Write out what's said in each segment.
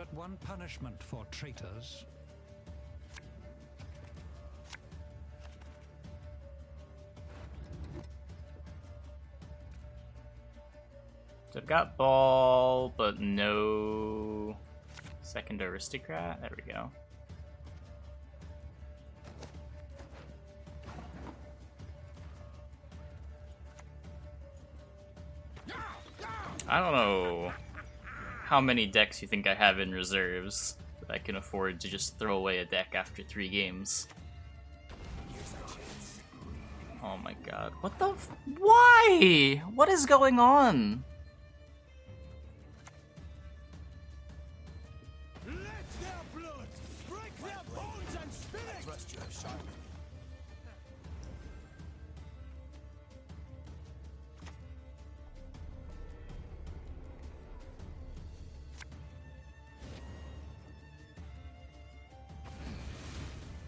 but one punishment for traitors. So I've got Ball, but no second aristocrat. There we go. I don't know how many decks you think I have in reserves that I can afford to just throw away a deck after 3 games. Oh my god. What the why? What is going on? Let their blood break their bones and spirit. I trust you have sharpened.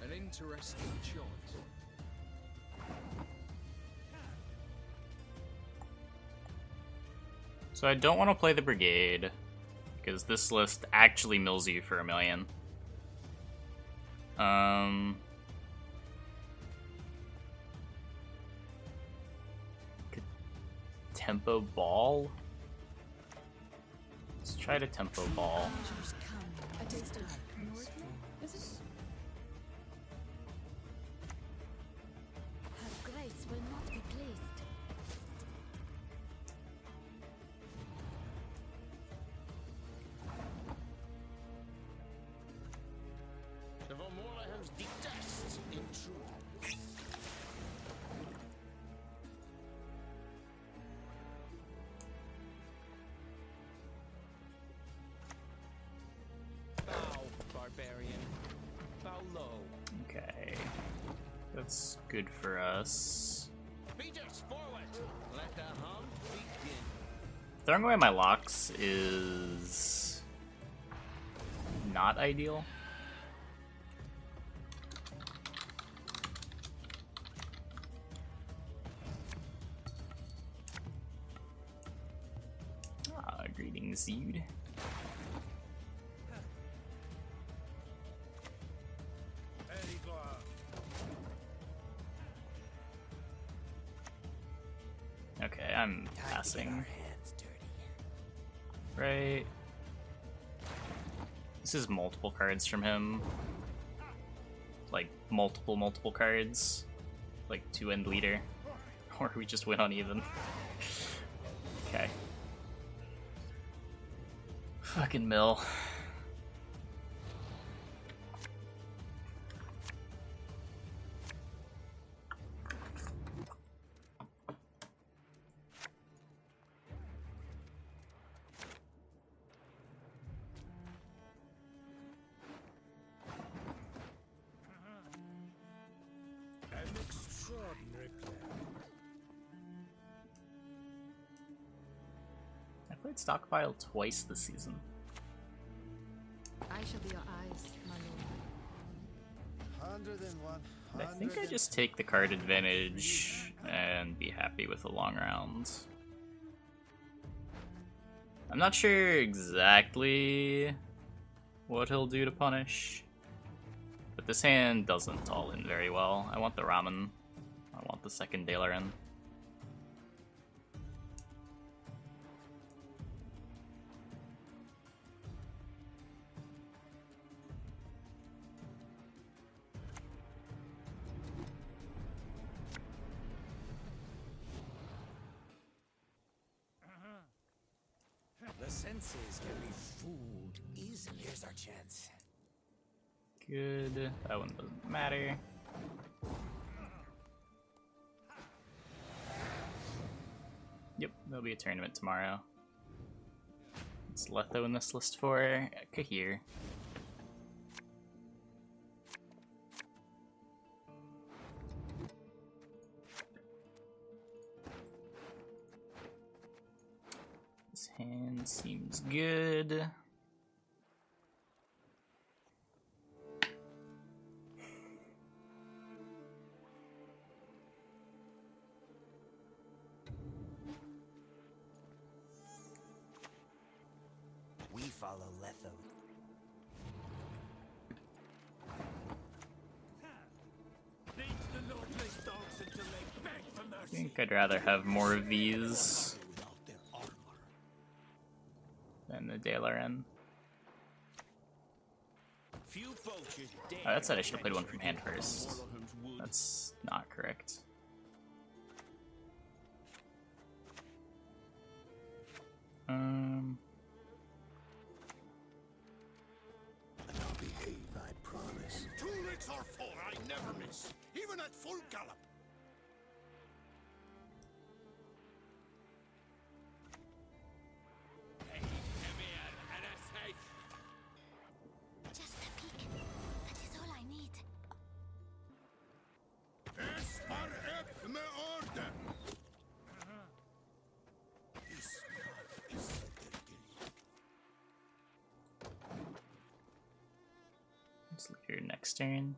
An interesting choice. So I don't want to play the Brigade, because this list actually mills you for 1,000,000. Could tempo Ball? Let's try to tempo Ball. A taste of Northland? Is it? Her grace will not be pleased. The Vormorahams detest intruders. Bow, barbarian. Bow low. Okay. That's good for us. Beaters forward. Let the hunt begin. Throwing away my locks is not ideal. Greetings, Zewd. Okay, I'm passing. Right. This is multiple cards from him. Like, multiple cards. Like, 2-end leader. Or we just win uneven. Okay. Fucking mill. An extraordinary player. I played Stockpile twice this season. I shall be your eyes, my lord. 101. I think I just take the card advantage and be happy with a long round. I'm not sure exactly what he'll do to punish, but this hand doesn't all in very well. I want the Ramen. I want the second Dalaran. The senses can be fooled easily. Here's our chance. Good. That one doesn't matter. Yep, there'll be a tournament tomorrow. It's Letho in this list for Cahired. This hand seems good. We follow Letho. think I'd rather have more of these than the Dalaran. Oh, that said I should have played one from hand first. That's not correct. I'll behave, I promise. 2 licks or 4, I never miss, even at full gallop. Just a peek. That is all I need. Es war eb me orde. Let's look at your next turn.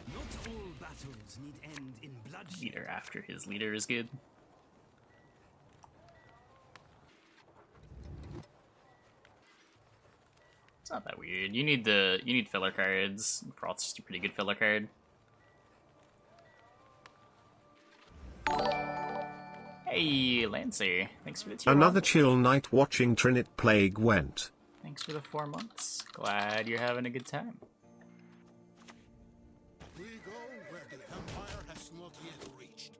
Not all battles need end in bloodshed. Leader after his leader is good. It's not that weird. You need filler cards. Froth's just a pretty good filler card. Hey, Lancer. Thanks for the tier Another one. chill night watching Trinit play Gwent. Thanks for the 4 months. Glad you're having a good time. We go where the Empire has not yet reached.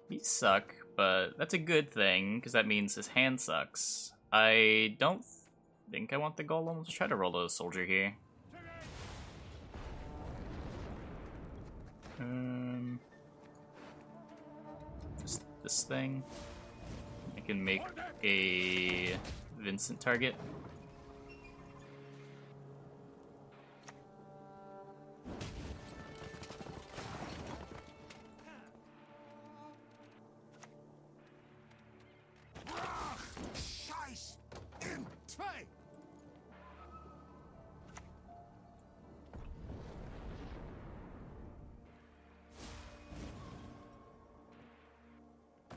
These suck, but that's a good thing, because that means his hand sucks. I don't think I want the golem. Let's try to roll a soldier here. Just this thing. I can make a Vincent target. Scheiß in Tray.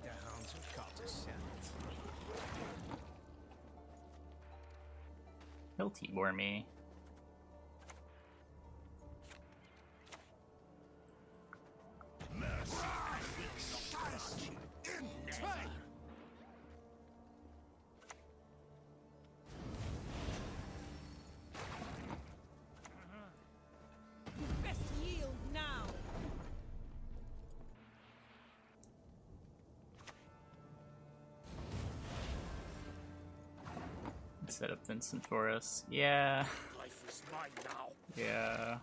The hounds have caught a scent. He'll T-bore me. Scheiß in Tray. Best yield now. Set up Vincent for us. Yeah. Life is mine now. Yeah.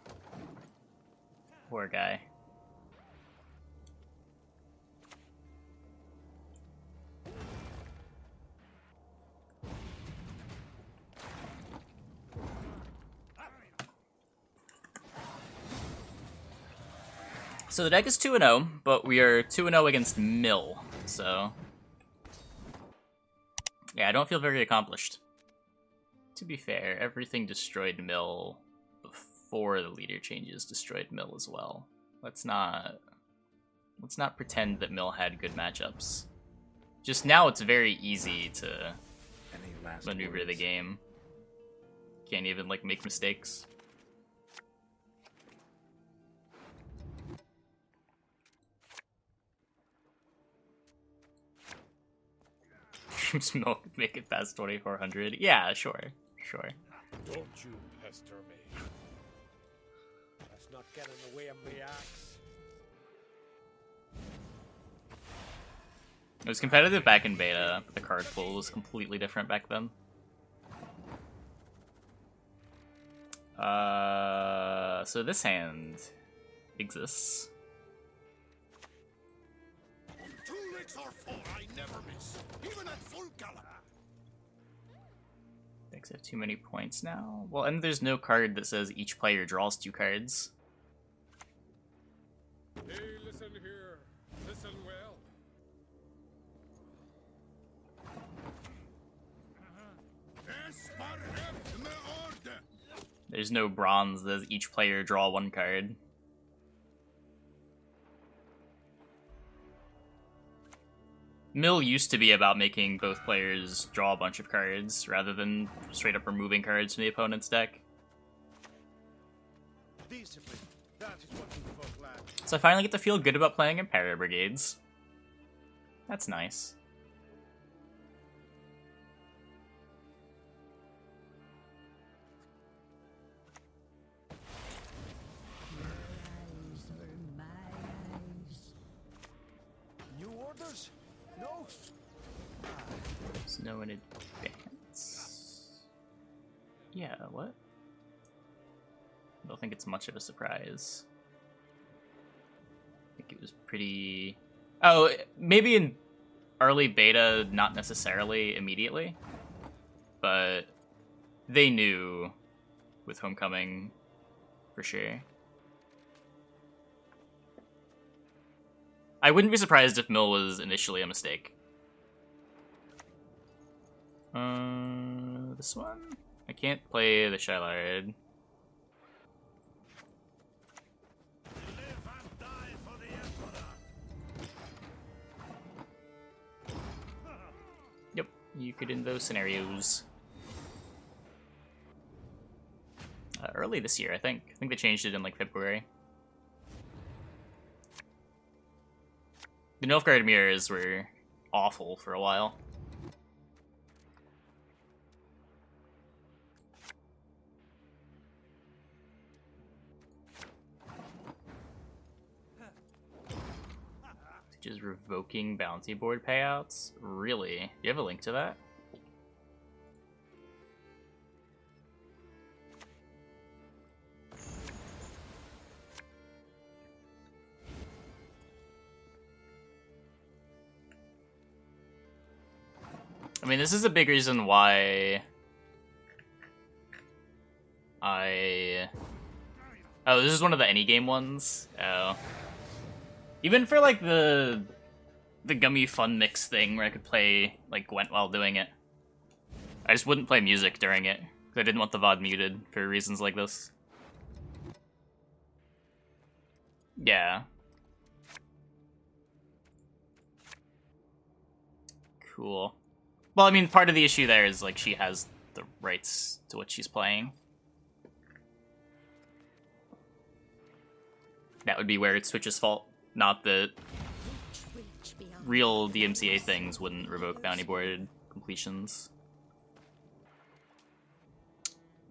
Poor guy. So the deck is 2-0, but we are 2-0 against Mill, so... Yeah, I don't feel very accomplished. To be fair, everything destroyed Mill before the leader changes destroyed Mill as well. Let's not pretend that Mill had good matchups. Just now it's very easy to maneuver the game. Can't even like make mistakes. Smoke, make it past 2400. Yeah, sure. Don't you pester me. Let's not get in the way of me axe. It was competitive back in beta, but the card pool was completely different back then. So this hand exists. 2 licks or 4, I never miss, even at full gallop. Decks have too many points now. Well, and there's no card that says each player draws 2 cards. Hey, listen here. Listen well. Es war eb me orde. There's no bronze that says each player draw 1 card. Mill used to be about making both players draw a bunch of cards rather than straight up removing cards from the opponent's deck. Discipline. That is what we folk lack. So I finally get to feel good about playing Imperial Brigades. That's nice. New orders? No. Snow in advance. Yeah, what? I don't think it's much of a surprise. I think it was pretty... Oh, maybe in early beta, not necessarily immediately. But they knew with Homecoming for sure. I wouldn't be surprised if Mill was initially a mistake. This one? I can't play the Cahired. Live and die for the Emperor. Yep, you could in those scenarios. Early this year, I think. I think they changed it in like February. The Nilfgaard mirrors were awful for a while. Just revoking bounty board payouts? Really? Do you have a link to that? I mean, this is a big reason why Oh, this is one of the any game ones? Oh. Even for, like, the gummy fun mix thing where I could play, like, Gwent while doing it. I just wouldn't play music during it, because I didn't want the VOD muted for reasons like this. Yeah. Cool. Well, I mean, part of the issue there is, like, she has the rights to what she's playing. That would be where it's Twitch's fault, not that real DMCA things wouldn't revoke bounty board completions.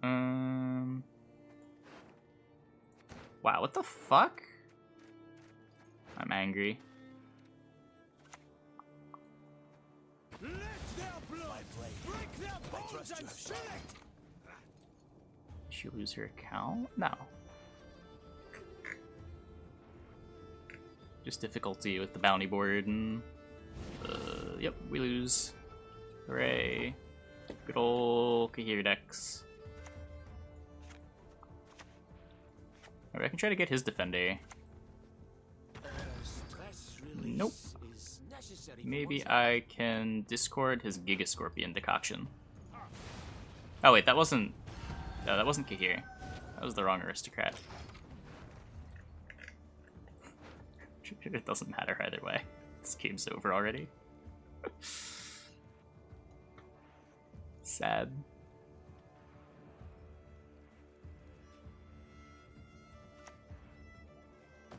Wow, what the fuck? I'm angry. Let their blood break their bones and select. Did she lose her account? No. Just difficulty with the bounty board and... yep, we lose. Hooray. Good ol' Cahired decks. Maybe I can try to get his defender. Nope. Maybe I can discord his Giga Scorpion decoction. Oh wait, that wasn't... No, that wasn't Cahired. That was the wrong aristocrat. It doesn't matter either way. This game's over already. Sad.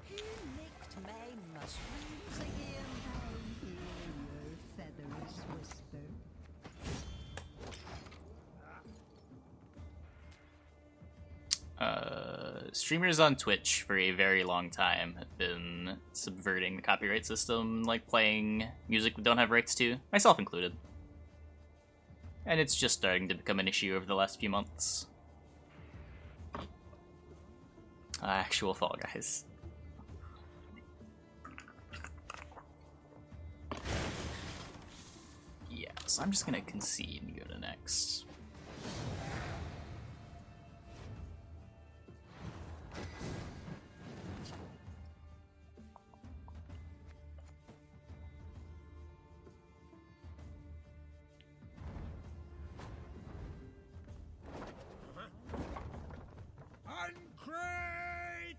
Who nicked my mushrooms again? I hear your feathers whisper. Streamers on Twitch for a very long time have been subverting the copyright system, like playing music we don't have rights to, myself included. And it's just starting to become an issue over the last few months. Actual Fall Guys. Yeah, so I'm just gonna concede and go to next. Uncrate!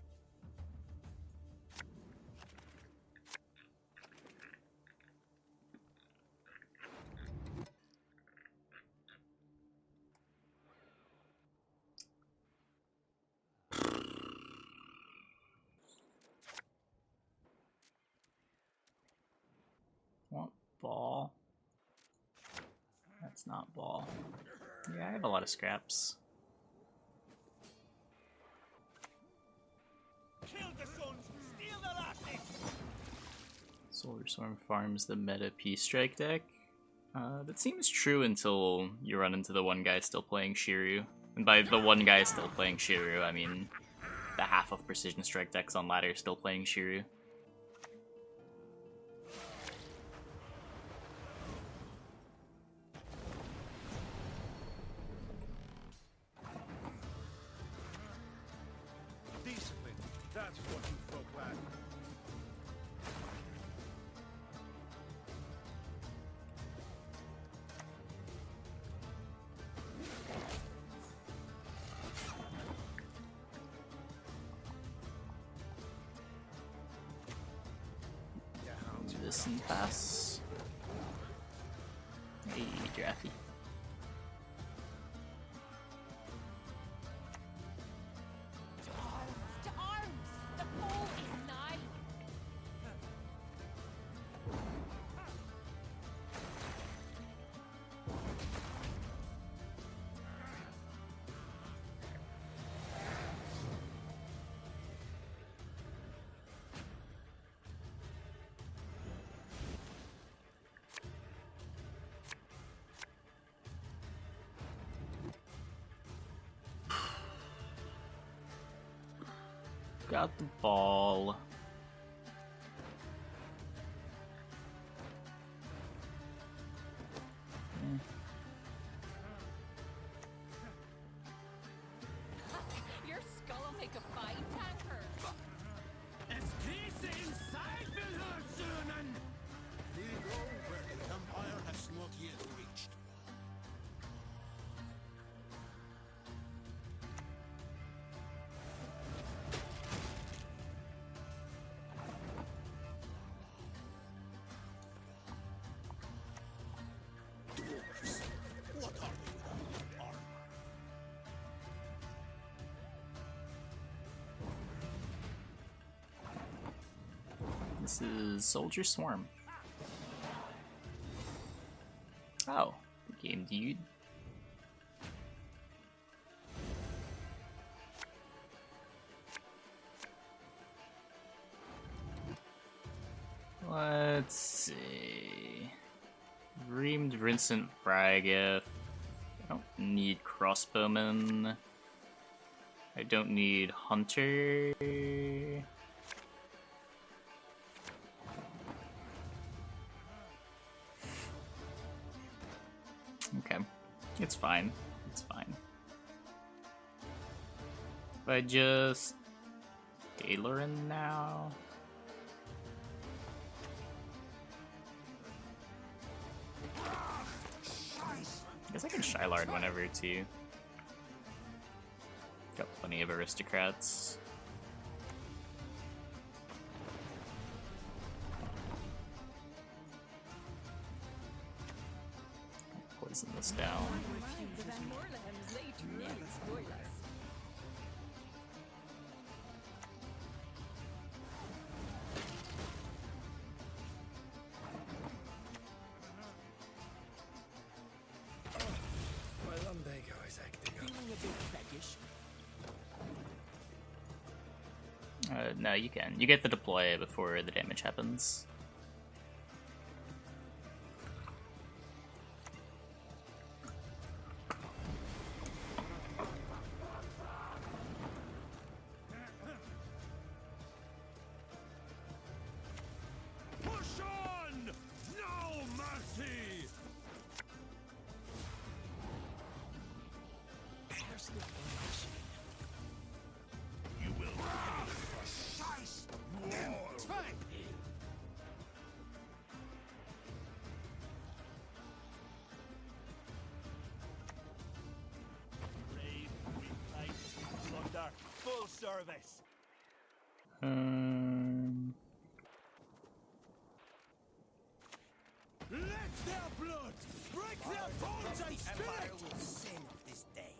It's not ball. Yeah, I have a lot of scraps. Kill the sons, steal the lasses! Solar Storm farms the meta P-Strike deck. That seems true until you run into the one guy still playing Shiryu. And by the one guy still playing Shiryu, I mean the half of Precision Strike decks on ladder still playing Shiryu. Discipline, that's what you folk lack. Do this and pass. Hey, Drafty. To arms! The foe is nigh! Got the ball. Your skull will make a fine tanker! Es Krise inside will hurt soon! We go where the Empire has not yet reached. Dwarves, what are they without armor? This is Soldier Swarm. Oh, good game, dude. Let's see. Reamed Vincent Fragif. I don't need Crossbowman. I don't need Hunter. Okay, it's fine. It's fine. If I just Dalorin now. I guess I can Shylard whenever too. Got plenty of aristocrats. Poison this down. The Van Moorlands, they do never spoil us. My lumbago is acting up. Feeling a bit peckish. No, you can. You get the deploy before the damage happens. Push on! No mercy! You will pay for shice more. Raid, replay, plunder, full service. Let their blood break their bones and spirit! Will sing of this day.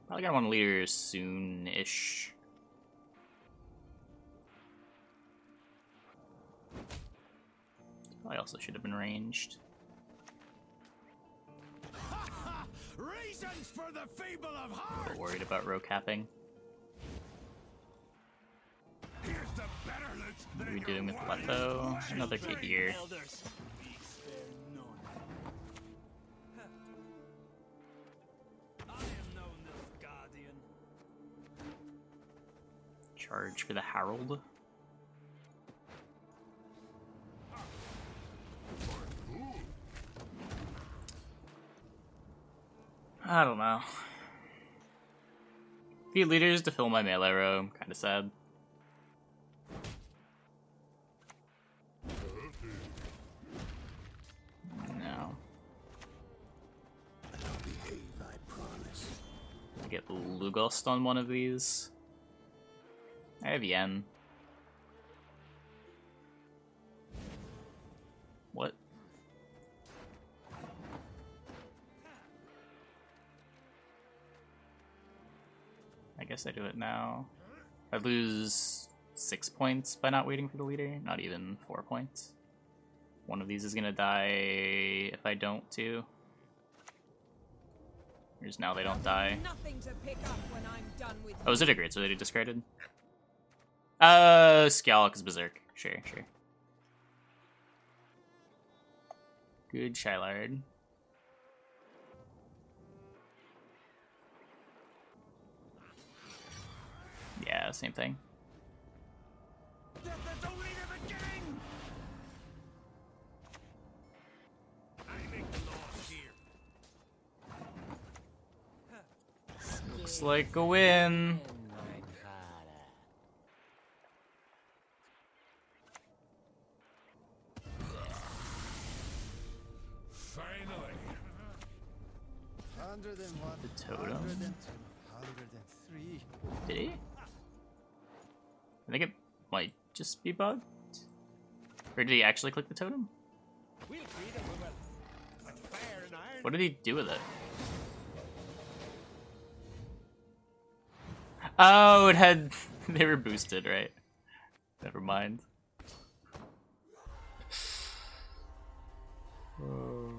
Probably gonna want leaders soon-ish. I also should have been ranged. Obeisance for the feeble of A heart. bit worried about row capping. Here's the better loot. What are we doing with Leto? Another kid here. Elders. We spare none. I am no Nilfgaardian. Charge for the Herald. I don't know. Few leaders to fill my melee row. I'm kinda sad. No. I'll behave, I promise. I get Lugost on one of these. I have Yen. What? I guess I do it now. I lose 6 points by not waiting for the leader, not even 4 points. One of these is gonna die if I don't too. Here's now they don't die. Nothing to pick up when I'm done with Oh, is it a great? So they discarded? Scallock is Berserk. Sure, sure. Good Cahired. Yeah, same thing. Death is only the beginning. I make the laws here. Looks like a win. Finally. 101, The totem. 102, 103. Did he? I think it might just be bugged. Or did he actually click the totem? We'll treat him well. Like fire and iron. What did he do with it? Oh, it had... they were boosted, right? Never mind. Oh.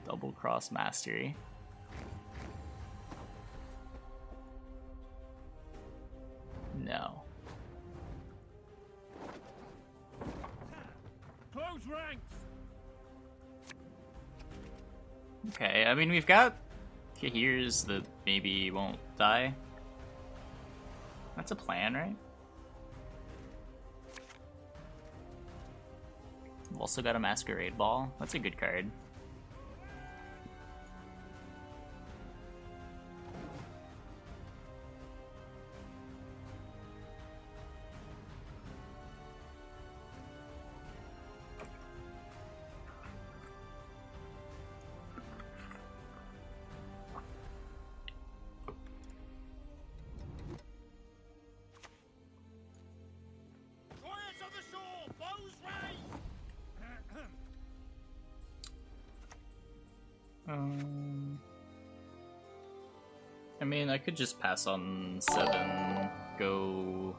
Double cross mastery. No. Close ranks. Okay, I mean, we've got Cahiers that maybe won't die. That's a plan, right? We've also got a Masquerade Ball. That's a good card. Warriors of the shore, bows raised. I mean, I could just pass on 7, go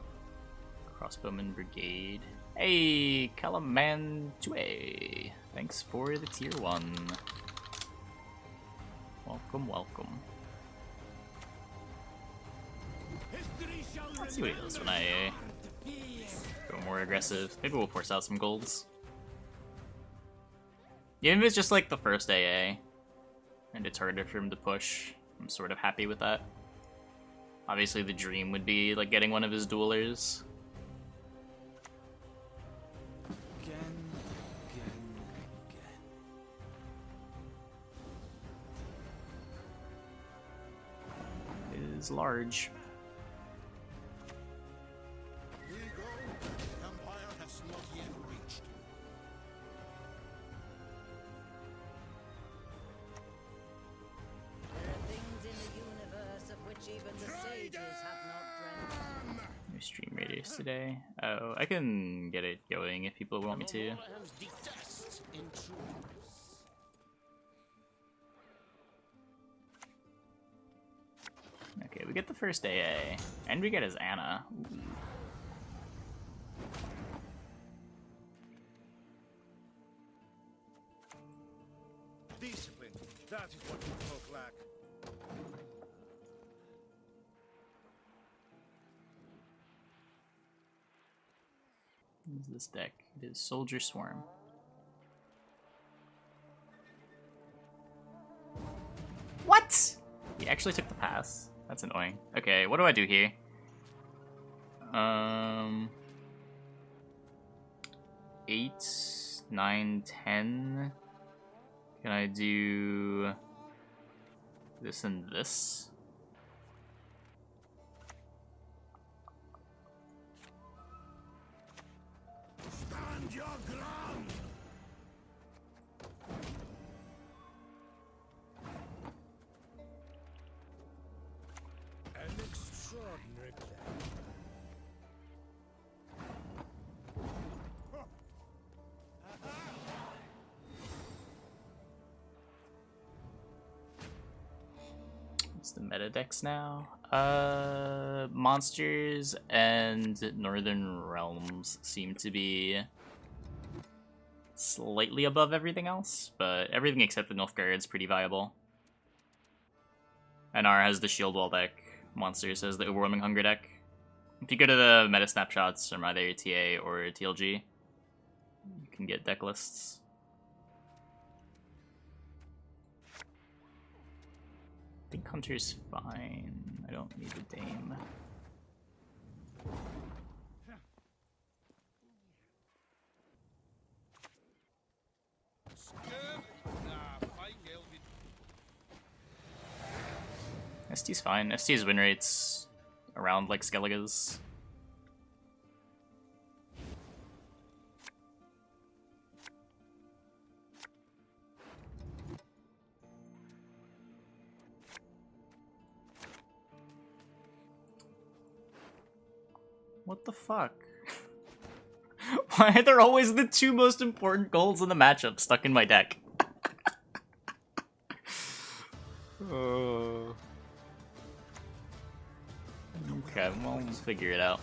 Crossbowman Brigade. Hey, Calamantue! Thanks for the tier 1. Welcome, welcome. History shall Let's see what he does when I go more aggressive. Maybe we'll force out some golds. Even if it's just like the first AA, and it's harder for him to push, I'm sort of happy with that. Obviously the dream would be like getting one of his duelers. Again, again, again. It is large. We go. Empire has not yet reached. There are things in the universe of which even the sages have not dreamt. New stream radius today. Oh, I can get it going if people want me to. Hands detest intruders. Okay, we get the first AA, and we get his Anna. Ooh. Discipline. That is what you folk lack. What is this deck? It is Soldier Swarm. What? He actually took the pass. That's annoying. Okay, what do I do here? 8, 9, 10. Can I do this and this? Stand your ground! An extraordinary plan. What's the meta decks now? Monsters and Northern Realms seem to be slightly above everything else, but everything except the Nilfgaard is pretty viable. NR has the Shield Wall deck, Monsters has the Overwhelming Hunger deck. If you go to the meta snapshots from either TA or TLG, you can get deck lists. I think Hunter's fine. I don't need a Dame. ST's fine. ST's win rate's around like Skellige's. What the fuck? Why are there always the two most important goals in the matchup stuck in my deck? Okay, well, we'll figure it out.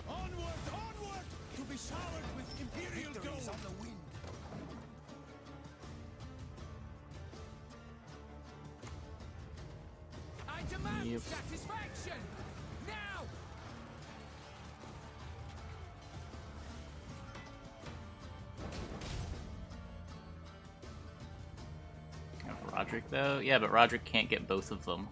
Onward, onward, to be showered with imperial gold on the wind. I demand Yep. satisfaction now. Roderick, though? Yeah, but Roderick can't get both of them.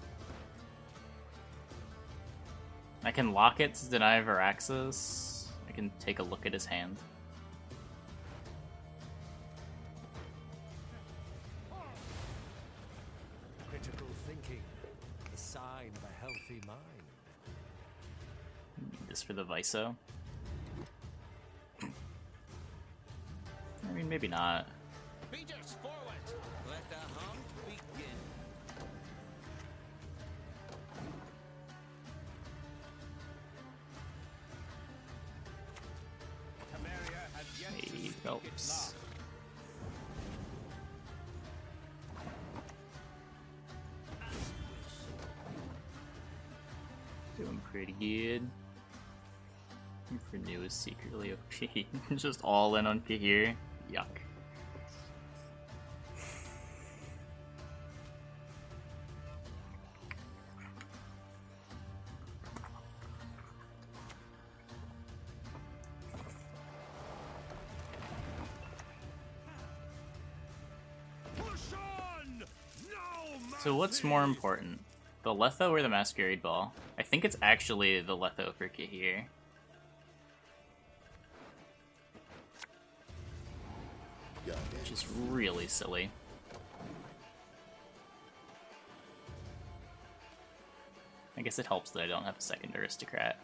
I can lock it to deny Varaxis. I can take a look at his hand. Critical thinking, the sign of a healthy mind. Need this for the Viso. I mean, maybe not. Beaters forward. Let the hunt begin. Temeria has yet to Hey, speak its Phelps. last. Doing pretty good. For new is secretly OP. Just all in on Cahired. Yuck. Push on! No So what's more important? The Letho or the Masquerade Ball? I think it's actually the Letho for Cahired. Which is really silly. I guess it helps that I don't have a second aristocrat.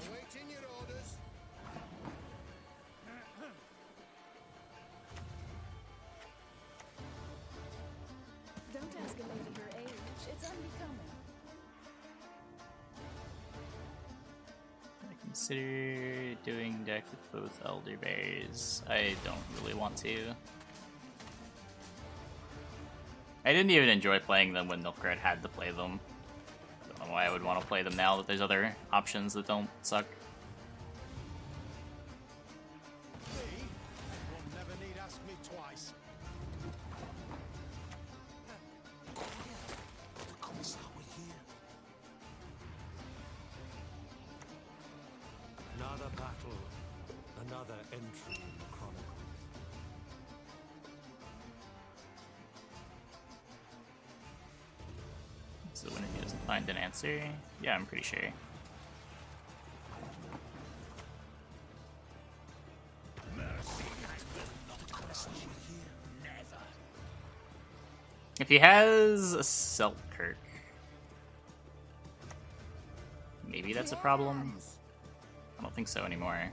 Awaiting your orders. Don't ask a lady her age. It's unbecoming. I consider doing deck with both Elder Bears. I don't really want to. I didn't even enjoy playing them when Nilfgaard had to play them. don't know why I would want to play them now that there's other options that don't suck. You'll never need ask me twice. The Commissar will hear. Another battle, another entry in the Chronicles. So when he doesn't find an answer, yeah, I'm pretty sure. If he has a Selkirk, maybe that's a problem. I don't think so anymore.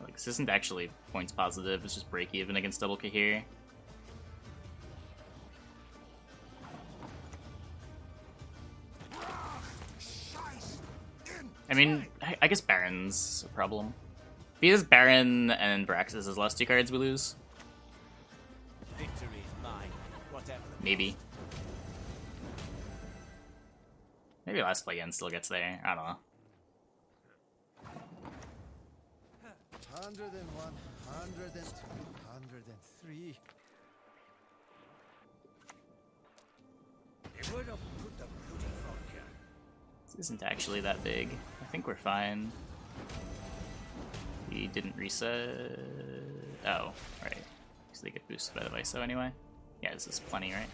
Like, this isn't actually points positive, it's just break even against double Cahired. I mean, I guess Baron's a problem. If he has Baron and Brax as his last two cards, we lose. Victory is mine, whatever the Maybe. Maybe last play again still gets there. I don't know. 101, 102, 103. They would have put the bloody frog here. This isn't actually that big. I think we're fine. He didn't reset. Oh, right. Because they get boosted by the Viso anyway. Yeah, this is plenty, right?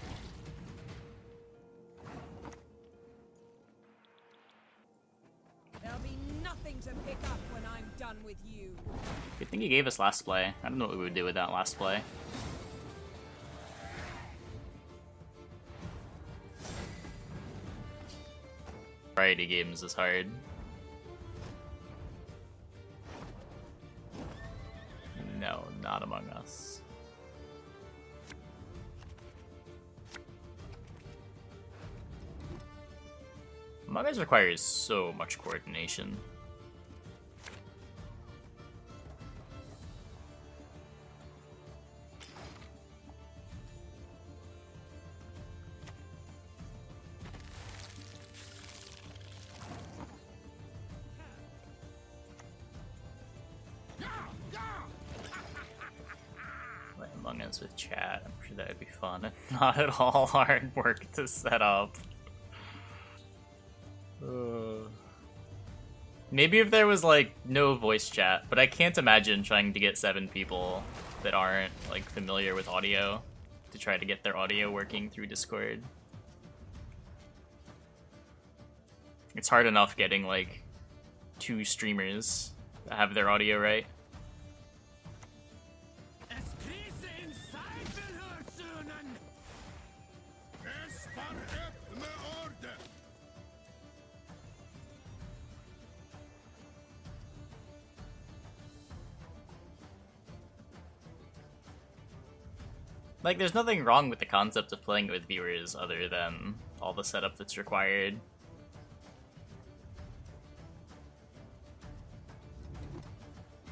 There'll be nothing to pick up when I'm done with you. Good thing he gave us last play. I don't know what we would do with that last play. Variety games is hard. No, not Among Us. Among Us requires so much coordination. Play Among Us with chat, I'm sure that would be fun and not at all hard work to set up. Maybe if there was like no voice chat, but I can't imagine trying to get 7 people that aren't like familiar with audio to try to get their audio working through Discord. It's hard enough getting like 2 streamers that have their audio right. Es Krise in Seifelhörsönen! Es war öppna order. Like, there's nothing wrong with the concept of playing it with viewers other than all the setup that's required.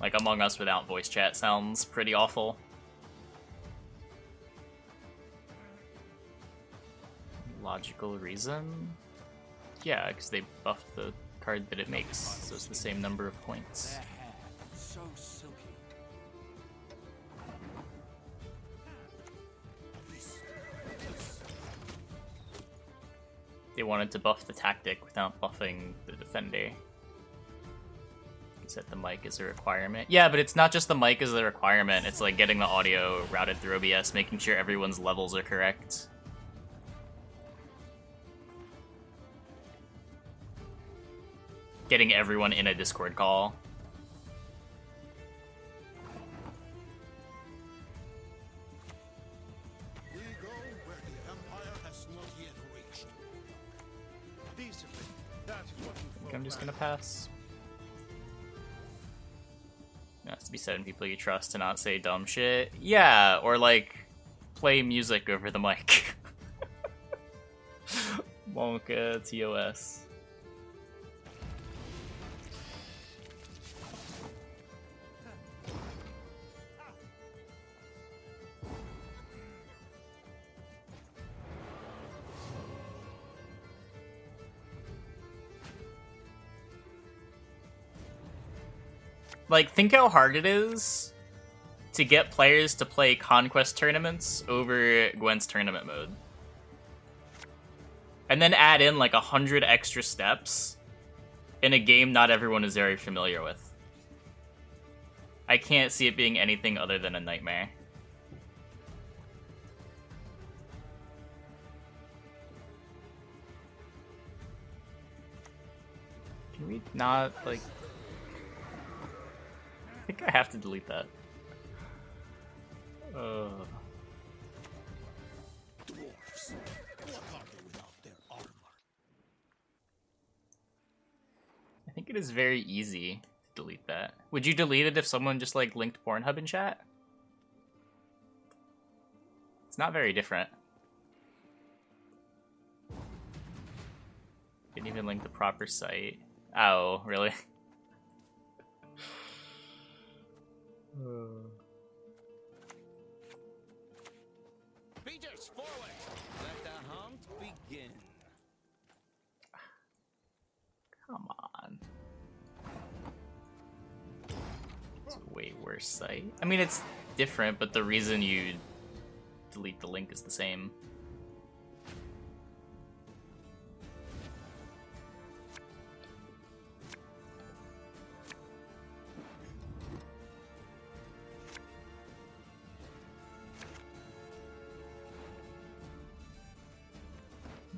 Like, Among Us without voice chat sounds pretty awful. Logical reason? Yeah, because they buffed the card that it makes, so it's the same number of points. Their hair, so silky. They wanted to buff the tactic without buffing the defender. You said the mic is a requirement. Yeah, but it's not just the mic is a requirement, it's like getting the audio routed through OBS, making sure everyone's levels are correct. Getting everyone in a Discord call. We go where the Empire has not yet reached. Decently. That is what I think I'm just gonna pass. It has to be 7 people you trust to not say dumb shit. Yeah, or like play music over the mic. Wonka TOS. Like, think how hard it is to get players to play Conquest tournaments over Gwent's tournament mode. And then add in like 100 extra steps in a game not everyone is very familiar with. I can't see it being anything other than a nightmare. Can we not, like... I think I have to delete that. Dwarves. What are they without their armor? I think it is very easy to delete that. Would you delete it if someone just like linked Pornhub in chat? It's not very different. Didn't even link the proper site. Oh, really? Beaters, forward! Let the hunt begin. Come on. It's a way worse site. I mean, it's different, but the reason you delete the link is the same.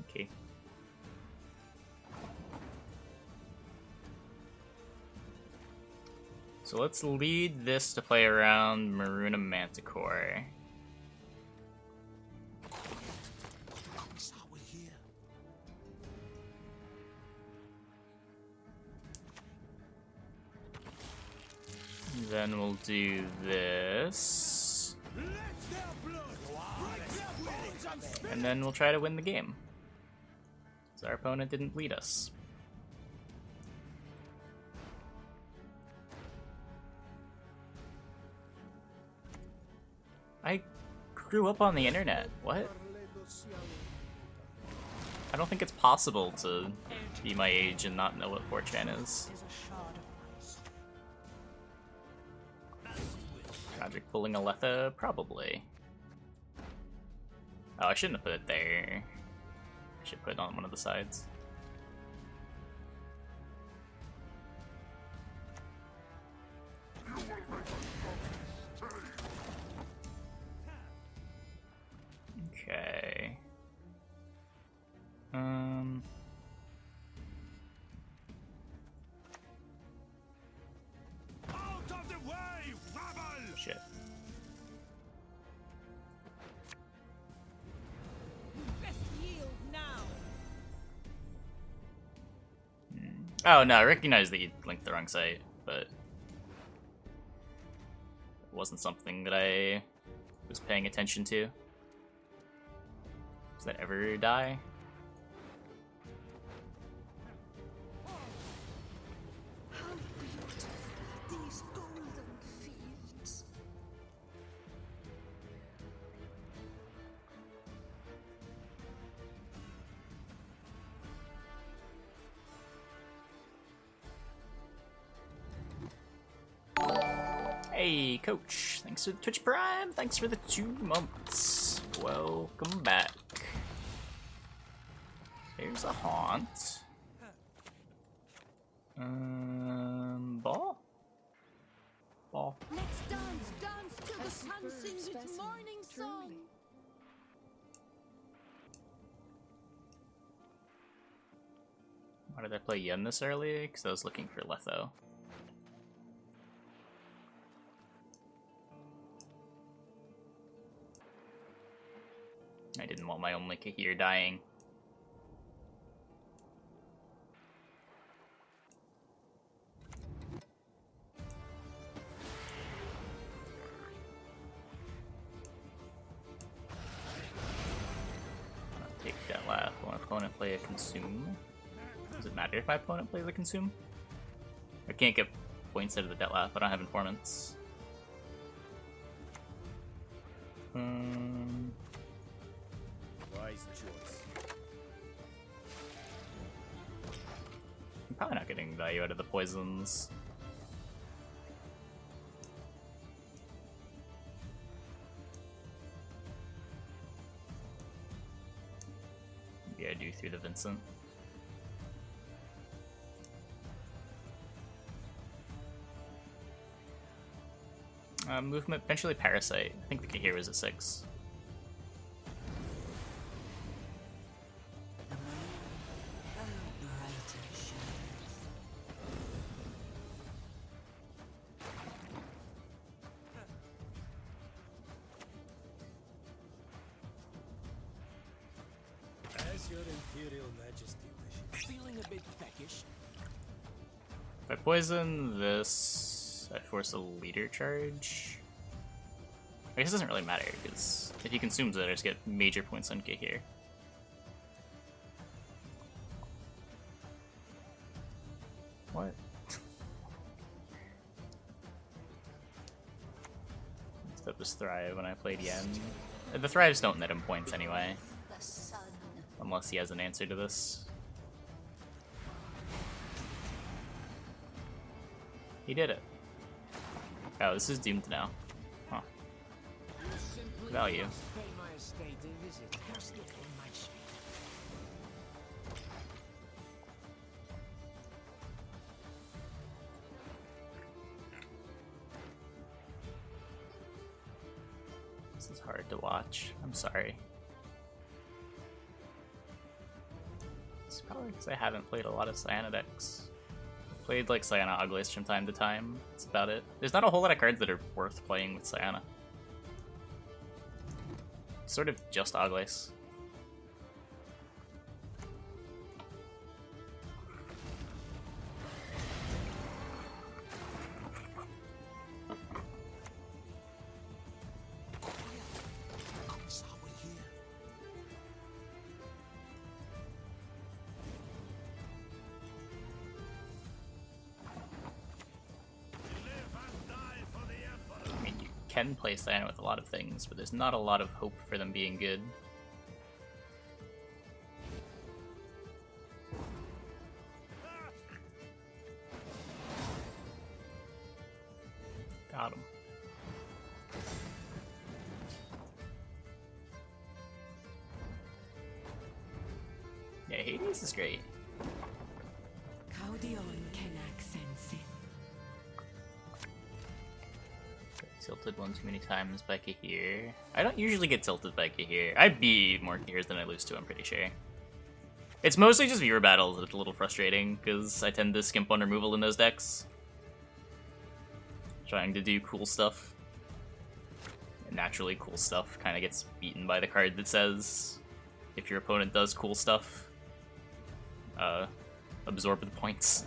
Okay. So let's lead this to play around Maruna Manticore. Then we'll do this. And then we'll try to win the game. So our opponent didn't lead us. I grew up on the internet. What? I don't think it's possible to be my age and not know what 4chan is. Tragic pulling a Letha? Probably. Oh, I shouldn't have put it there. I should put it on one of the sides. Okay. Out of the way, rabble! Shit. Best yield now. Oh no, I recognize that you linked the wrong site, but it wasn't something that I was paying attention to. Does that ever die? How beautiful these golden fields. Hey, Coach. Thanks for the Twitch Prime. Thanks for the 2 months. Welcome back. There's a haunt. Ball? Ball. Let's dance, dance till the sun sings its morning song. Why did I play Yen this early? Because I was looking for Letho. I didn't want my only Cahired dying. I'll take that laugh. Will my opponent play a consume? Does it matter if my opponent plays a consume? I can't get points out of the debt laugh. I don't have informants. Wise choice. I'm probably not getting value out of the poisons. Yeah, do through the Vincent. Movement, eventually Parasite. I think the Cahired was at 6. As your Imperial Majesty wishes. Feeling a bit peckish? If I poison this, I force a leader charge. I guess it doesn't really matter, because if he consumes it, I just get major points on Cahired. What? That was Thrive when I played Yen. The Thrives don't net him points anyway. Unless he has an answer to this. He did it. Oh, this is doomed now. Huh. Value. This is hard to watch. I'm sorry. It's probably because I haven't played a lot of Cyana decks. Played like Cyana Uglies from time to time. That's about it. There's not a whole lot of cards that are worth playing with Cyana. Sort of just Uglies. Can play Cyana with a lot of things, but there's not a lot of hope for them being good. Got him. Yeah, Hades is great. Tilted one too many times by Cahired. I don't usually get tilted by Cahired. I beat more Cahiers than I lose to, I'm pretty sure. It's mostly just viewer battles that's a little frustrating, because I tend to skimp on removal in those decks. Trying to do cool stuff. And naturally, cool stuff kind of gets beaten by the card that says, if your opponent does cool stuff, absorb the points.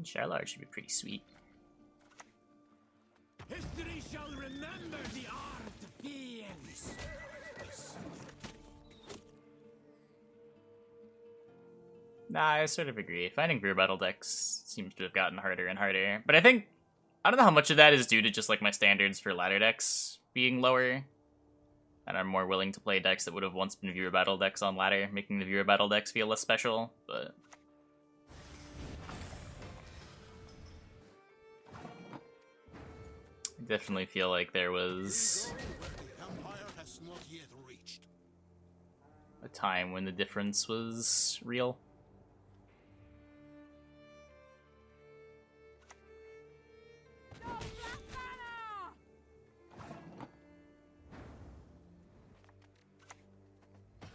Shylar should be pretty sweet. History shall remember the art of being. Nah, I sort of agree. Finding beer battle decks seems to have gotten harder and harder. But I don't know how much of that is due to just like my standards for ladder decks being lower. And I'm more willing to play decks that would have once been viewer battle decks on ladder, making the viewer battle decks feel less special, but I definitely feel like there was a time when the difference was real.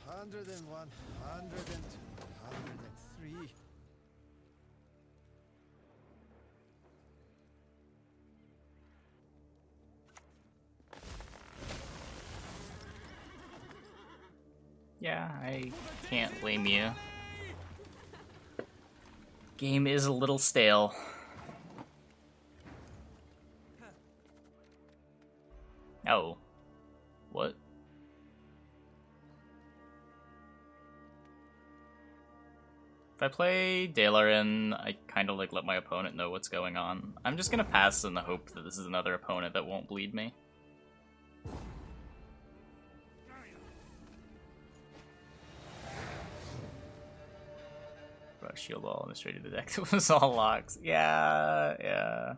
Hundred and one, 102, 103. Yeah, I can't blame you. Game is a little stale. Oh. What? I play Dalaran, I kind of like let my opponent know what's going on. I'm just gonna pass in the hope that this is another opponent that won't bleed me. Brought Shield Wall and straight to the deck. It was all locks. Yeah.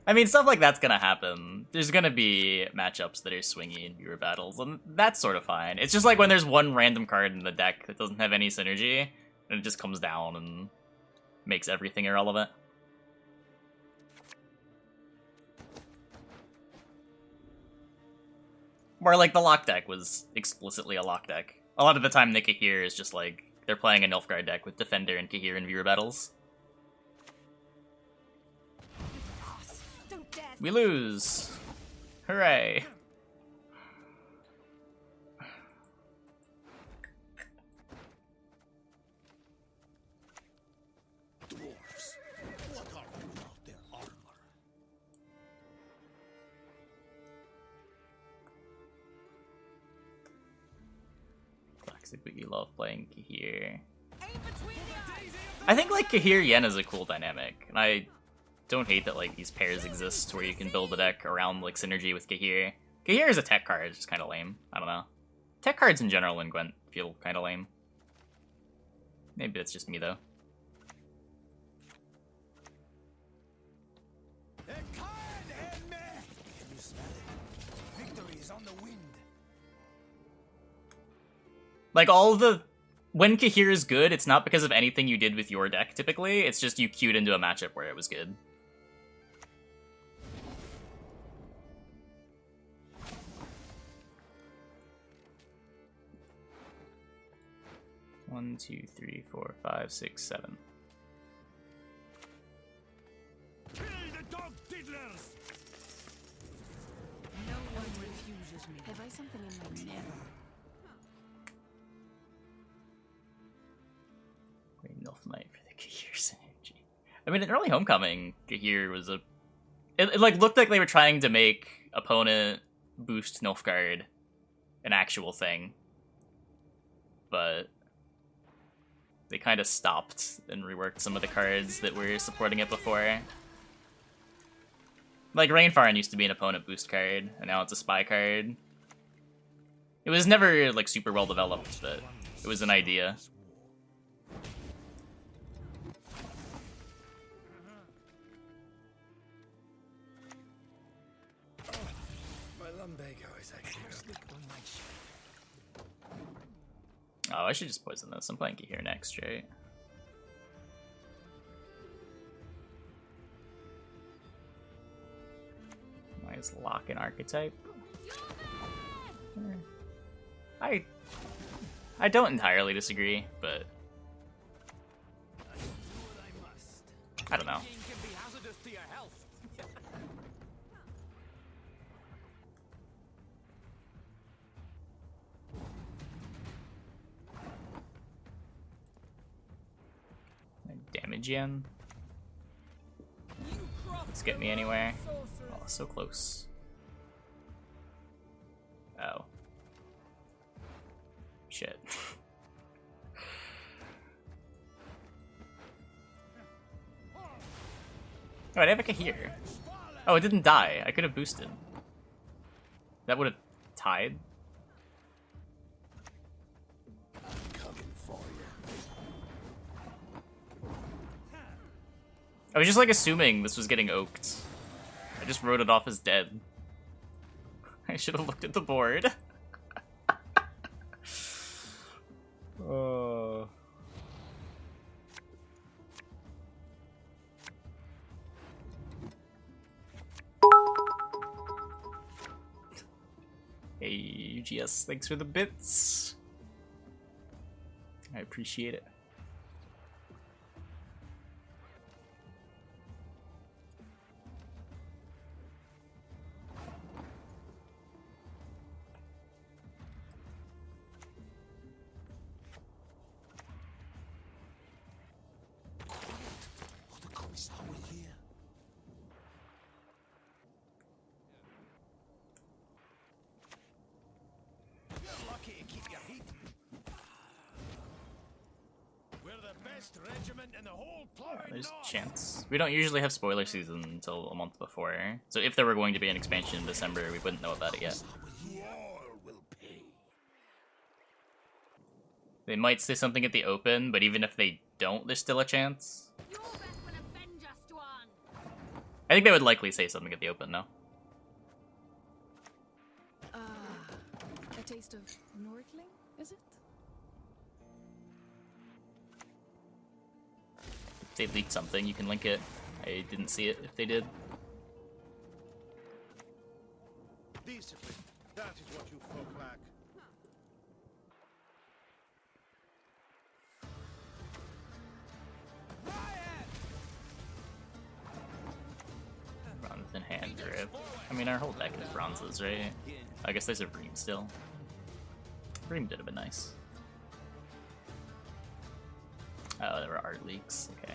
I mean, stuff like that's gonna happen. There's gonna be matchups that are swingy in viewer battles, and that's sort of fine. It's just like when there's one random card in the deck that doesn't have any synergy, and it just comes down and makes everything irrelevant. Where, like, the lock deck was explicitly a lock deck. A lot of the time, the Cahir is just like, they're playing a Nilfgaard deck with Defender and Cahir in viewer battles. We lose! Hooray! Dwarfs, what are we without their armor? Toxic, but you love playing Cahir. I think, like, Cahir Yen is a cool dynamic, and I don't hate that, like, these pairs exist where you can build a deck around, like, synergy with Cahir. Cahir is a tech card, it's just kind of lame. I don't know. Tech cards in general in Gwent feel kind of lame. Maybe that's just me, though. Can you smell it? Victory is on the wind. Like, all the... When Cahir is good, it's not because of anything you did with your deck, typically. It's just you queued into a matchup where it was good. One, two, three, four, five, six, seven. Kill the dog diddlers! No one refuses me. Have I something in my tea? Enough Knight for the Cahir synergy. I mean, in early Homecoming, Cahir was a... It like looked like they were trying to make opponent boost Nilfgaard an actual thing. But they kind of stopped and reworked some of the cards that were supporting it before. Like, Rainfawn used to be an opponent boost card, and now it's a spy card. It was never, like, super well developed, but it was an idea. Oh, I should just poison this. I'm playing Cahir next, right? Nice lock in archetype. I don't entirely disagree, but I don't know. Damage yen. Let's get me anywhere. Oh, so close. Oh. Shit. Oh, I have a Cahir. Oh, it didn't die. I could have boosted. That would have tied. I was just like assuming this was getting oaked. I just wrote it off as dead. I should have looked at the board. Oh. Hey, UGS, thanks for the bits. I appreciate it. best regiment in the whole plowing There's north. a chance. We don't usually have spoiler season until a month before. So if there were going to be an expansion in December, we wouldn't know about it yet. You all will pay. They might say something at the open, but even if they don't, there's still a chance. Your best will avenge us, Dwan. I think they would likely say something at the open, no? A taste of Nordling, is it? If they leaked something, you can link it. I didn't see it if they did. Discipline. That is what you folk lack. Bronze and hand grip. I mean, our whole deck is bronzes, right? I guess there's a Bream still. Bream did have been nice. Oh, there were art leaks. Okay.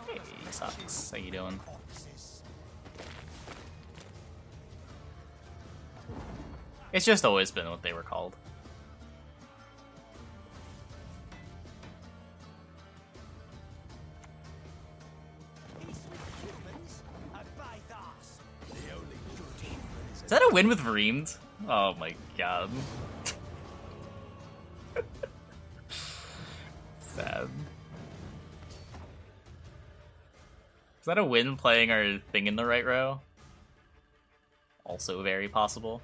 Hey, sucks. How you doing? It's just always been what they were called. Peace with humans, abide us. The only good human is Is that a win with Reamed? Oh my god. Sad. Is that a win playing our thing in the right row? Also very possible.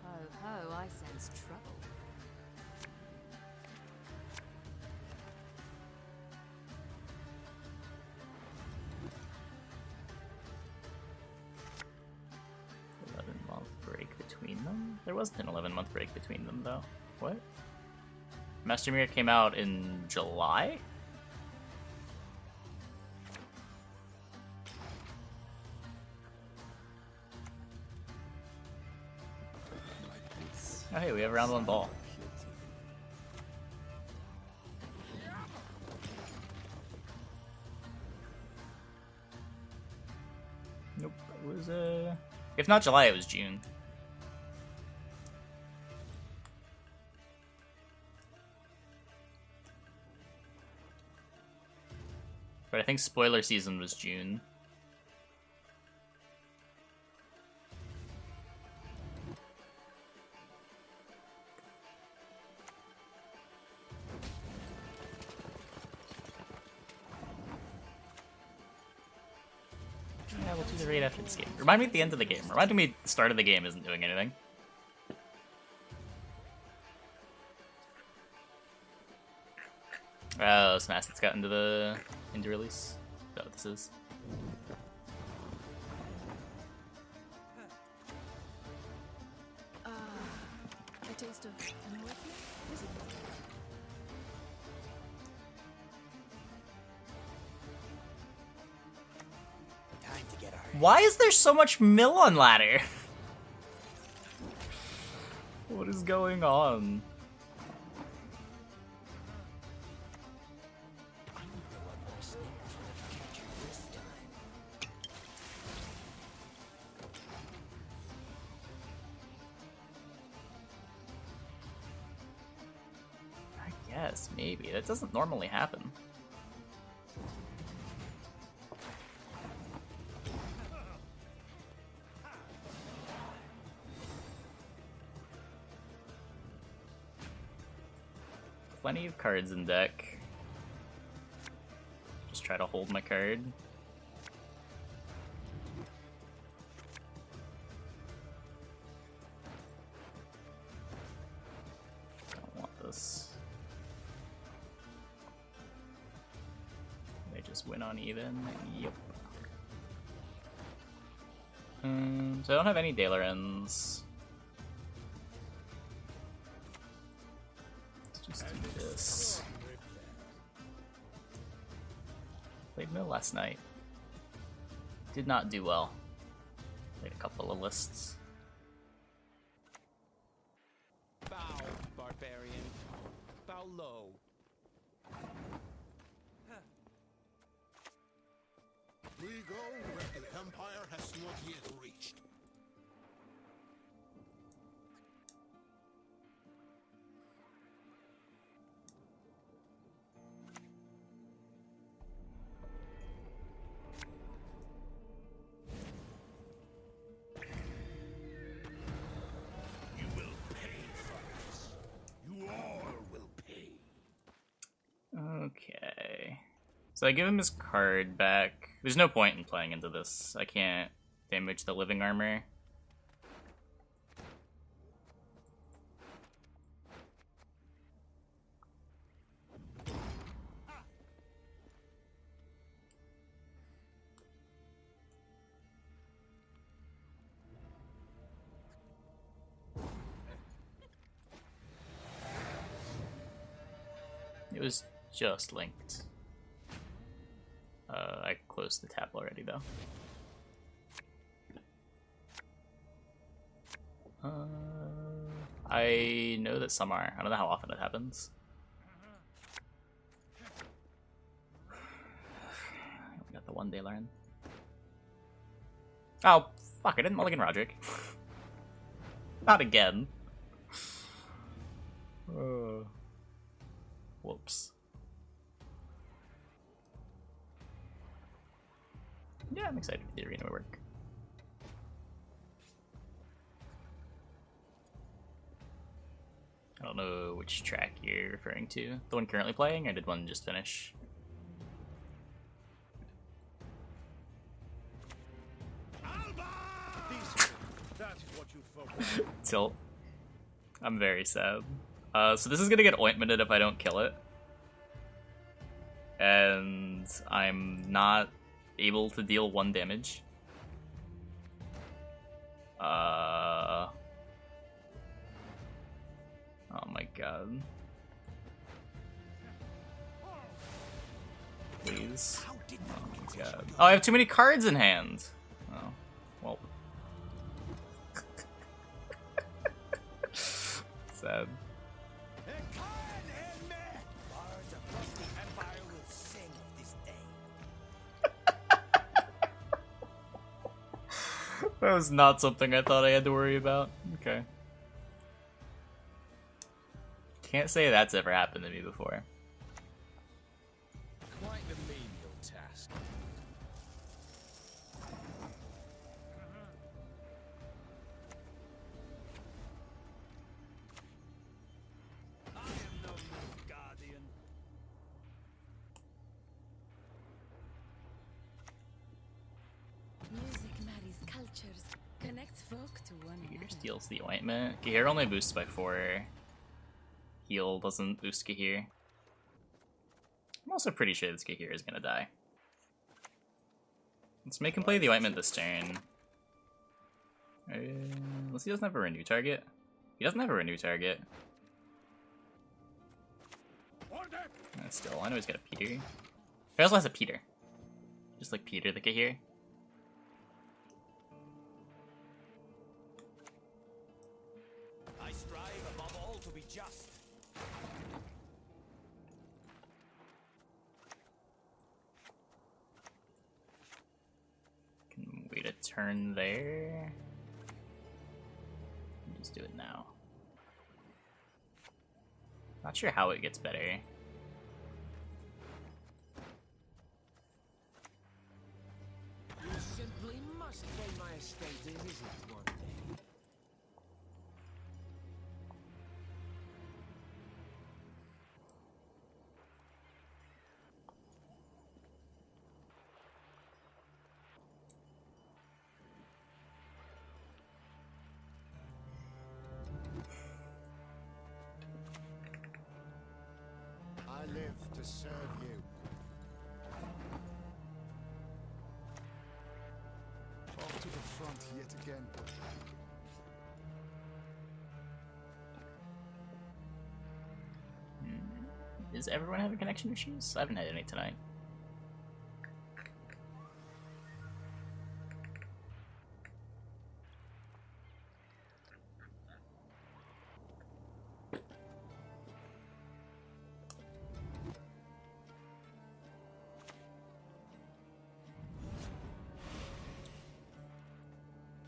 Ho ho, I sense trouble. There wasn't an 11-month break between them, though. What? Master Mirror came out in July? Oh, hey, we have round 1 ball. Nope, it was, if not July, it was June. But I think spoiler season was June. Yeah, we'll do the raid after this game. Remind me at the end of the game. Remind me the start of the game isn't doing anything. Oh, some assets got into release. Is that what this is? A taste of Nordling, is it? Time to get our Why is there so much mill on ladder? What is going on? Yes, maybe. That doesn't normally happen. Plenty of cards in deck. Just try to hold my card. Don't want this. They just win on even. Yep. So I don't have any Dalerens. Let's just do this. Played Mill last night. Did not do well. Played a couple of lists. bow, barbarian. Bow low. We go where the Empire has not yet reached. Okay. So I give him his card back. There's no point in playing into this. I can't damage the living armor. It was just linked. I closed the tab already, though. I know that some are. I don't know how often it happens. We got the one day learn. Oh, fuck, I didn't mulligan Roderick. Not again. Whoops. Yeah, I'm excited for the arena work. I don't know which track you're referring to. The one currently playing, or did one just finish? That is what you focus on. Tilt. I'm very sad. So this is gonna get ointmented if I don't kill it. And I'm not able to deal 1 damage. Oh my god. Please. Oh my god. Oh, I have too many cards in hand. Oh, well. Sad. That was not something I thought I had to worry about. Okay. Can't say that's ever happened to me before. Quite the menial task. I am no North Guardian. Music marries cultures, connects folk to one Here another. steals the ointment. Cahired only boosts by 4. Heal doesn't boost Cahired. I'm also pretty sure this Cahired is gonna die. Let's make him play the ointment this turn. Unless he doesn't have a renew target. He doesn't have a renew target. Still, I know he's got a Peter. He also has a Peter. Just like Peter the Cahired. I strive above all to be just. Can wait a turn there. Just do it now. Not sure how it gets better. You simply must pay my estate a visit one day. I live to serve you. Off to the front yet again. Is everyone having connection issues? I haven't had any tonight.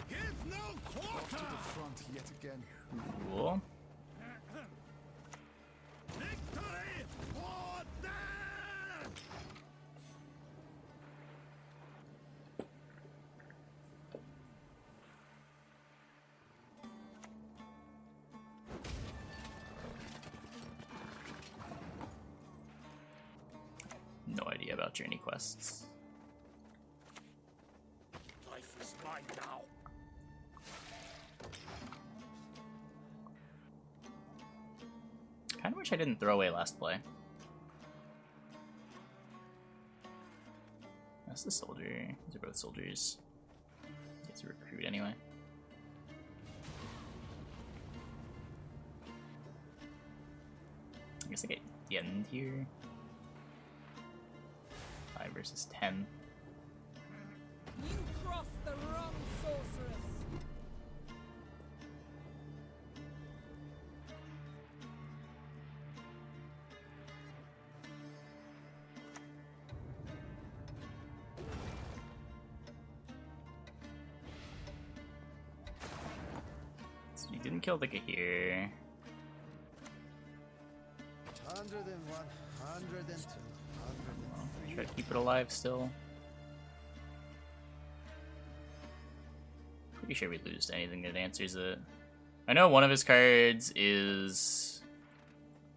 Give no quarter! Off to the front yet again. Cool. Victory or death! idea about journey quests. Life is mine now. Kinda wish I didn't throw away last play. That's the soldier. These are both soldiers. Gets to recruit anyway. I guess I get the end here. 5 versus 10. You crossed the wrong sorceress. So you didn't kill the Cahired. 101, 102, 103. Try to keep it alive still. Pretty sure we lose to anything that answers it. I know one of his cards is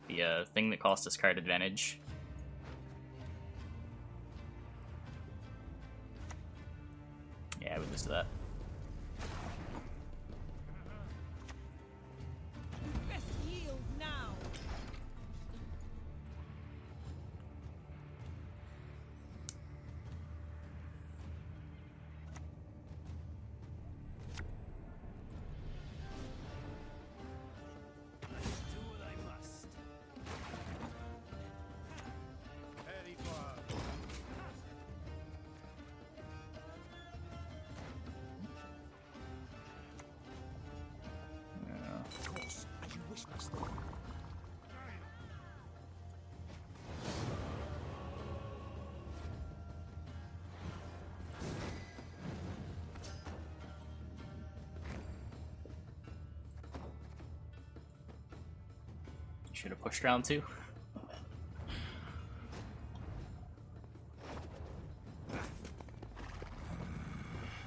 the thing that cost us card advantage. Yeah, we lose to that. Best yield now. Do what I must. Very far. Of course, as you wish, master. Should have pushed round 2.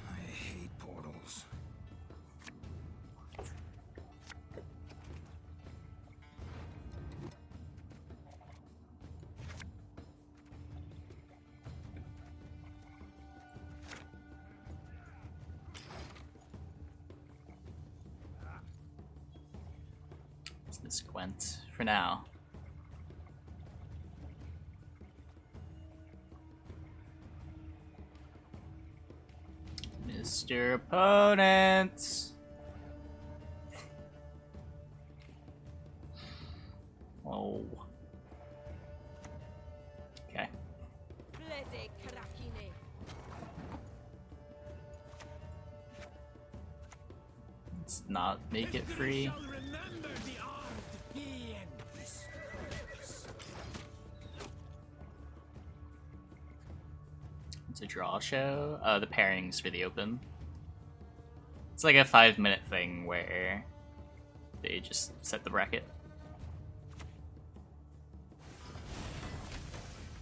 I hate portals. It's this Gwent for now. Mr. Opponent! Oh. Okay. Bloody Karakine. Let's not make it free. Shall remember the armed being. It's a draw show. The pairings for the open. It's like a 5-minute thing where they just set the bracket.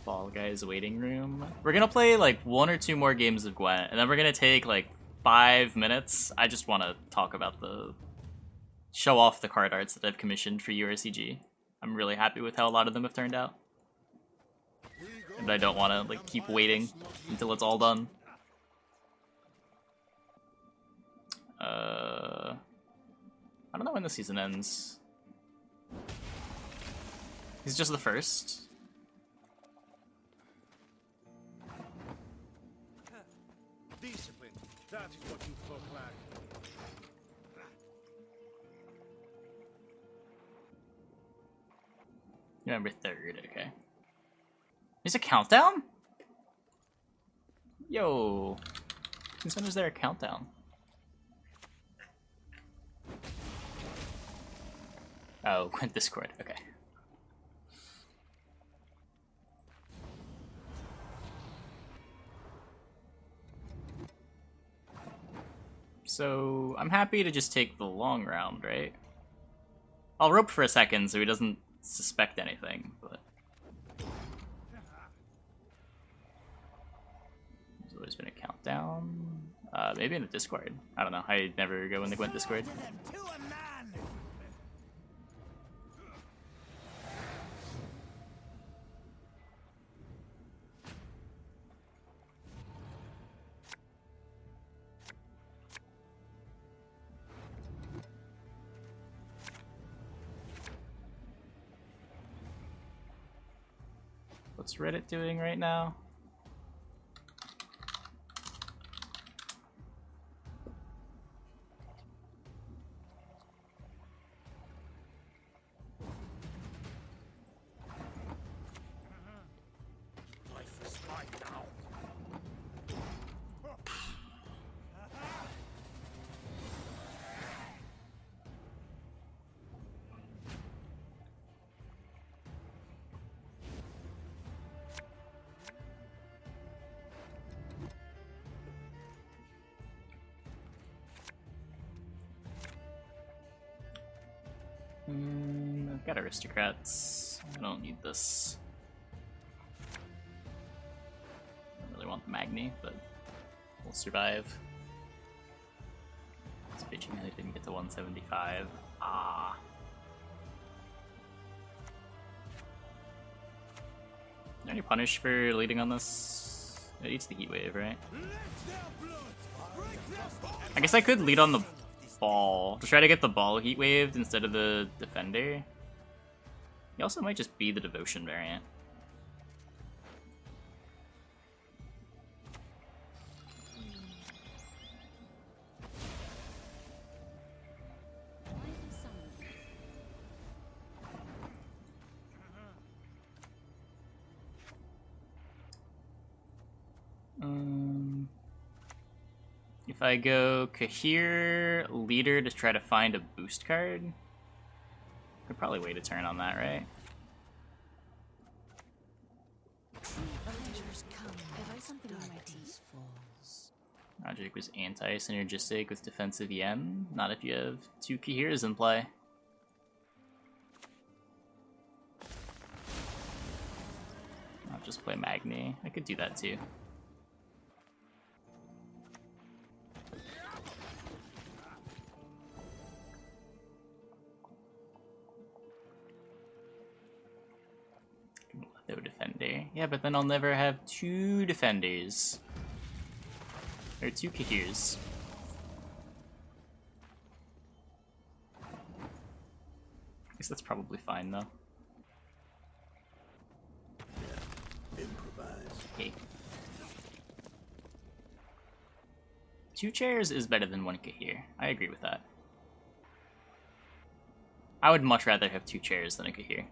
Fall Guys waiting room. We're gonna play like 1 or 2 more games of Gwent, and then we're gonna take like 5 minutes. I just want to talk about show off the card arts that I've commissioned for URCG. I'm really happy with how a lot of them have turned out. And I don't want to like keep waiting until it's all done. I don't know when the season ends. He's just the first. Discipline. That is what you folk lack. November 3rd, okay. There's a countdown? Yo. Since when is there a countdown? Oh, Gwent Discord, okay. So, I'm happy to just take the long round, right? I'll rope for a second so he doesn't suspect anything, but... There's always been a countdown. Maybe in the Discord. I don't know, I never go in the Gwent Discord. To them, to a man. What's Reddit doing right now? Life is mine now. I've got aristocrats. I don't need this. I don't really want the Magni, but we'll survive. It's bitching I didn't get to 175. Ah. Is there any punish for leading on this? It eats the heat wave, right? I guess I could lead on the ball to try to get the ball heat waved instead of the defender. He also might just be the devotion variant. If I go Cahired leader to try to find a boost card, could probably wait a turn on that, right? Magic was anti-synergistic with defensive Yen. Not if you have 2 Cahiers in play. I'll just play Magni. I could do that too. No defender. Yeah, but then I'll never have 2 defenders. Or 2 Cahiers. I guess that's probably fine though. Improvise. Okay. 2 chairs is better than 1 Cahier. I agree with that. I would much rather have 2 chairs than a Cahier.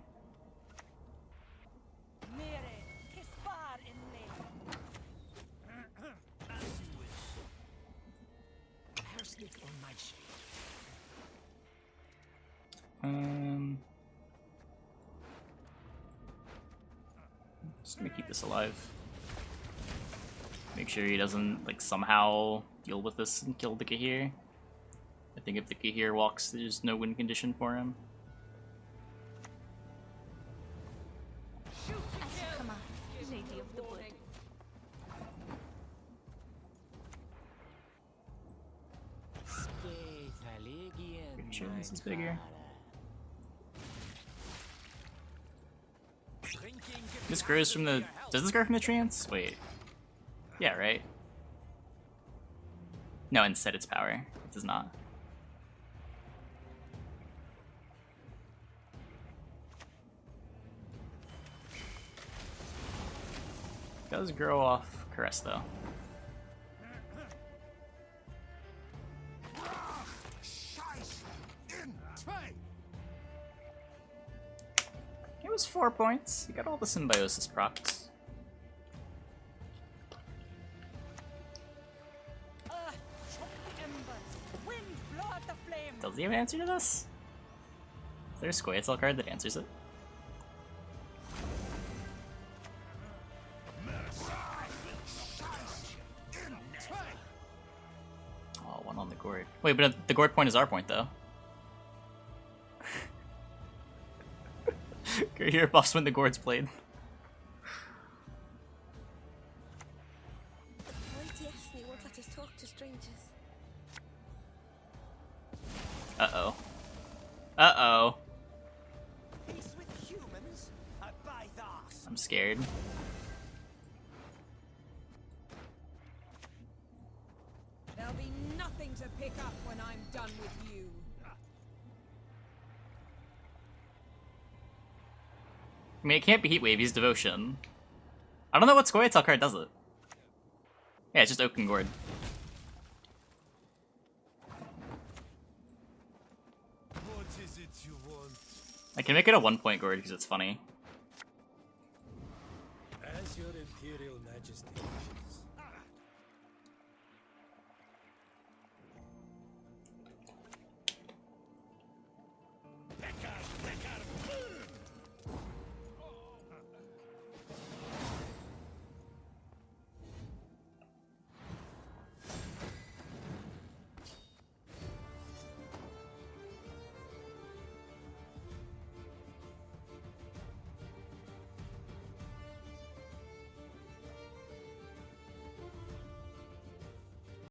Just gonna keep this alive. Make sure he doesn't like somehow deal with this and kill the Cahier. I think if the Cahier walks, there's no win condition for him. Lady of the Wood. Pretty sure this is bigger. This grows from the... Does this grow from the trance? Wait. Yeah, right? No, instead its power. It does not. It does grow off Caress, though. It was 4 points. You got all the Symbiosis procs. Does he have an answer to this? Is there a Squayatel card that answers it? Oh, 1 on the gourd. Wait, but the gourd point is our point, though. Cahier buffs when the gourd's played. Uh-oh. Uh-oh. I'm scared. There'll be nothing to pick up when I'm done with you. I mean, it can't be Heatwave, he's Devotion. I don't know what Square card does it. Yeah, it's just Oaken Gourd. What is it you want? I can make it a 1-point gourd because it's funny. As your Imperial Majesty wishes.